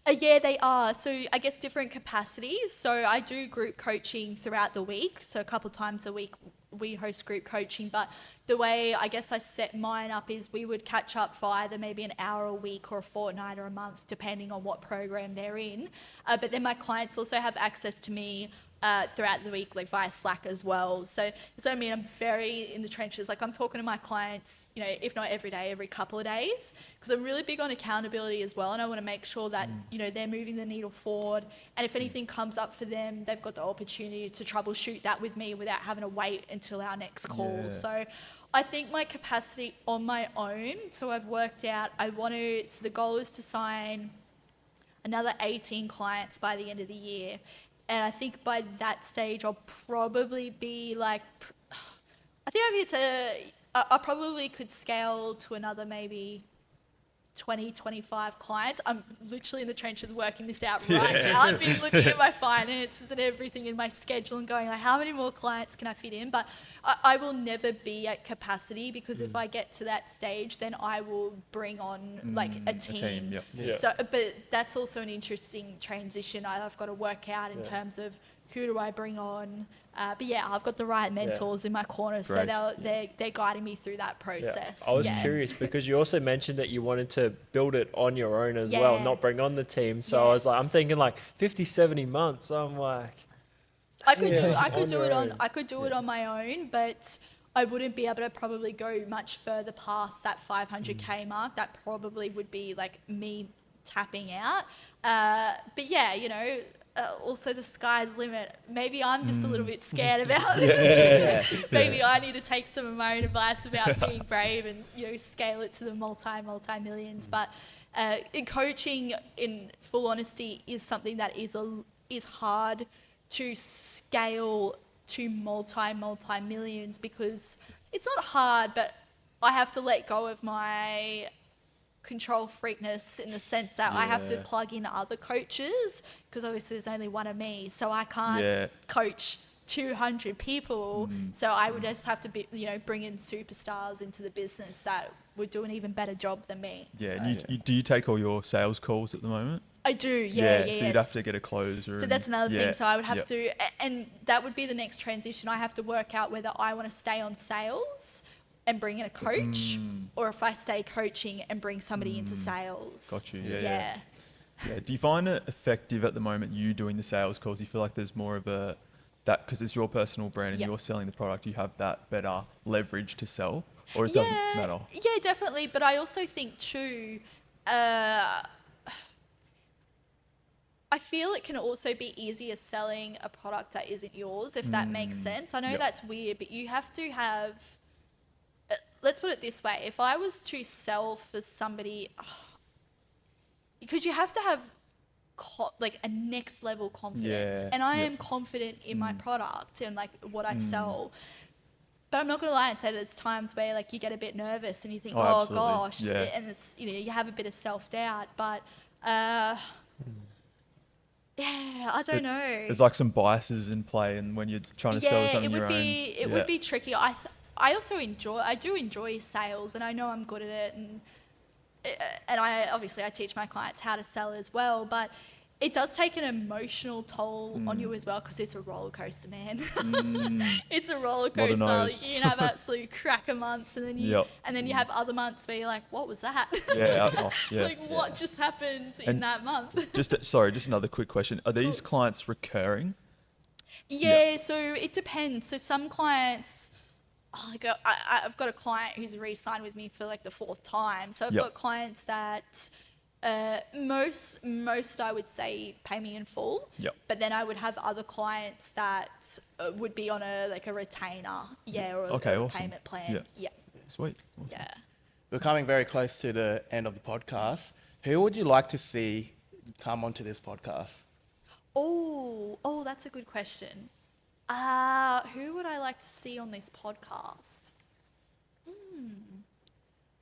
Yeah, they are. So I guess different capacities. So I do group coaching throughout the week. So a couple times a week we host group coaching. But the way I guess I set mine up is we would catch up for either maybe an hour a week or a fortnight or a month, depending on what program they're in. But then my clients also have access to me throughout the week, like via Slack as well. So it's what I mean, I'm very in the trenches. Like I'm talking to my clients, you know, if not every day, every couple of days, because I'm really big on accountability as well. And I want to make sure that, you know, they're moving the needle forward. And if anything comes up for them, they've got the opportunity to troubleshoot that with me without having to wait until our next call. Yeah. So I think my capacity on my own, so I've worked out, so the goal is to sign another 18 clients by the end of the year. And I think by that stage, I'll probably be like, I probably could scale to another maybe 20, 25 clients. I'm literally in the trenches working this out right now. I've been looking at my finances and everything in my schedule and going like, how many more clients can I fit in? But I will never be at capacity, because if I get to that stage, then I will bring on like a team. So, but that's also an interesting transition I've got to work out in terms of who do I bring on. But yeah, I've got the right mentors in my corner, so they're guiding me through that process. I was curious because you also mentioned that you wanted to build it on your own as well, not bring on the team. So I was like, I'm thinking like 50, 70 months. I'm like, I could do it on my own, but I wouldn't be able to probably go much further past that 500K mark. That probably would be like me tapping out. But yeah, you know, also the sky's limit. Maybe I'm just a little bit scared about it. Maybe I need to take some of my own advice about being brave and, you know, scale it to the multi-millions. But coaching, in full honesty, is something that is hard to scale to multi-millions, because it's not hard, but I have to let go of my control freakness in the sense that I have to plug in other coaches, because obviously there's only one of me, so I can't coach 200 people. So I would just have to bring in superstars into the business that would do an even better job than me. Do you take all your sales calls at the moment? I do, So you'd have to get a closer. So that's another thing. So I would have to, and that would be the next transition. I have to work out whether I want to stay on sales and bring in a coach, or if I stay coaching and bring somebody into sales. Got you. Yeah. Do you find it effective at the moment, you doing the sales calls? You feel like there's more of that because it's your personal brand and you're selling the product, you have that better leverage to sell, or it doesn't matter? Yeah, definitely. But I also think too, I feel it can also be easier selling a product that isn't yours, if that makes sense. I know that's weird, but you have to have, let's put it this way. If I was to sell for somebody, because you have to have like a next level confidence. And I am confident in my product and like what I sell. But I'm not going to lie and say there's times where like you get a bit nervous and you think, oh gosh, and it's, you know, you have a bit of self-doubt, but yeah, I don't know. There's like some biases in play, and when you're trying to sell something your own. It would be tricky. I also enjoy sales, and I know I'm good at it, and I teach my clients how to sell as well, but it does take an emotional toll on you as well, because it's a roller coaster, man. It's a roller coaster. Like, you can have absolute cracker months, and then you have other months where you're like, what was that? Like, what just happened in that month? Just another quick question. Are these clients recurring? Yeah, so it depends. So some clients, I've got a client who's re-signed with me for like the 4th time. So I've got clients that most I would say pay me in full. But then I would have other clients that would be on a retainer, or a payment plan. Sweet. We're coming very close to the end of the podcast. Who would you like to see come onto this podcast? Oh, that's a good question. Who would I like to see on this podcast?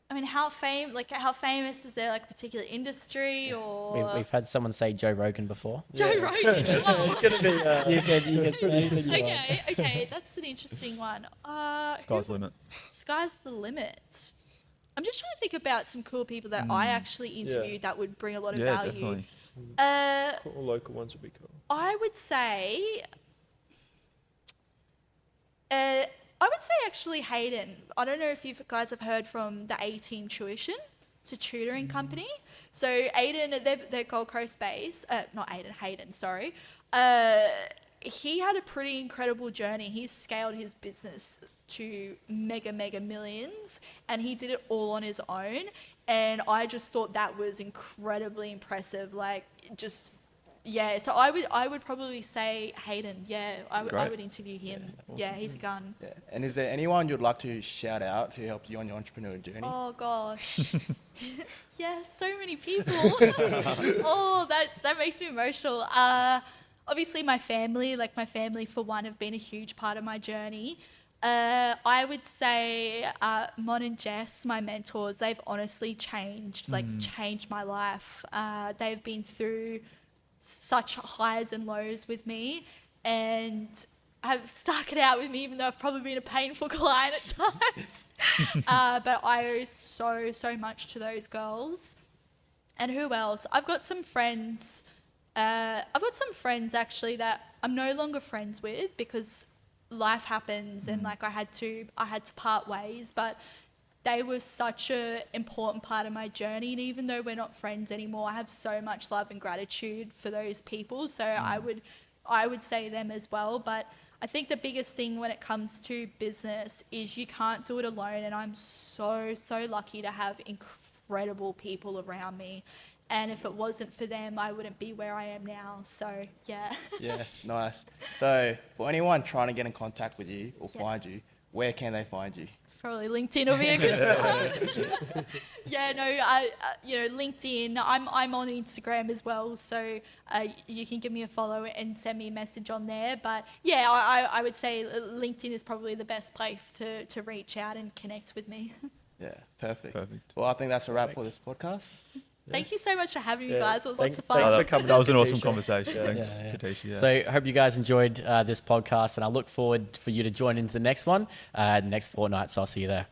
I mean, how famous is there, like a particular industry or? We've had someone say Joe Rogan before. Joe Rogan. Oh. It's going to be. You could say anything you want. Okay, that's an interesting one. Sky's the limit. Sky's the limit. I'm just trying to think about some cool people that I actually interviewed that would bring a lot of Yeah, value. definitely. All local ones would be cool. I would say actually Hayden. I don't know if you guys have heard from the A-Team Tuition. It's a tutoring company. So Aiden, they're Gold Coast based. Not Aiden, Hayden, sorry. He had a pretty incredible journey. He scaled his business to mega millions, and he did it all on his own. And I just thought that was incredibly impressive. So I would probably say Hayden. Yeah, I would interview him. Awesome. Yeah, he's a gun. Yeah. And is there anyone you'd like to shout out who helped you on your entrepreneurial journey? Oh gosh, yeah, so many people. That makes me emotional. Obviously my family for one have been a huge part of my journey. I would say Mon and Jess, my mentors, they've honestly changed my life. They've been through such highs and lows with me and have stuck it out with me, even though I've probably been a painful client at times. But I owe so much to those girls. And who else? I've got some friends actually that I'm no longer friends with because life happens and I had to part ways, but they were such an important part of my journey. And even though we're not friends anymore, I have so much love and gratitude for those people. So I would say them as well. But I think the biggest thing when it comes to business is you can't do it alone. And I'm so lucky to have incredible people around me. And if it wasn't for them, I wouldn't be where I am now. So, yeah. Yeah, nice. So for anyone trying to get in contact with you or find you, where can they find you? Probably LinkedIn will be a good start. LinkedIn. I'm on Instagram as well, so you can give me a follow and send me a message on there. But yeah, I would say LinkedIn is probably the best place to reach out and connect with me. Yeah, perfect. Perfect. Well, I think that's a wrap for this podcast. Thank you so much for having me, guys. It was lots of Thanks fun. for coming. That was an Kateesha. awesome conversation. Yeah. Thanks, Kateesha. Yeah. So I hope you guys enjoyed this podcast, and I look forward for you to join into the next one next fortnight. So I'll see you there.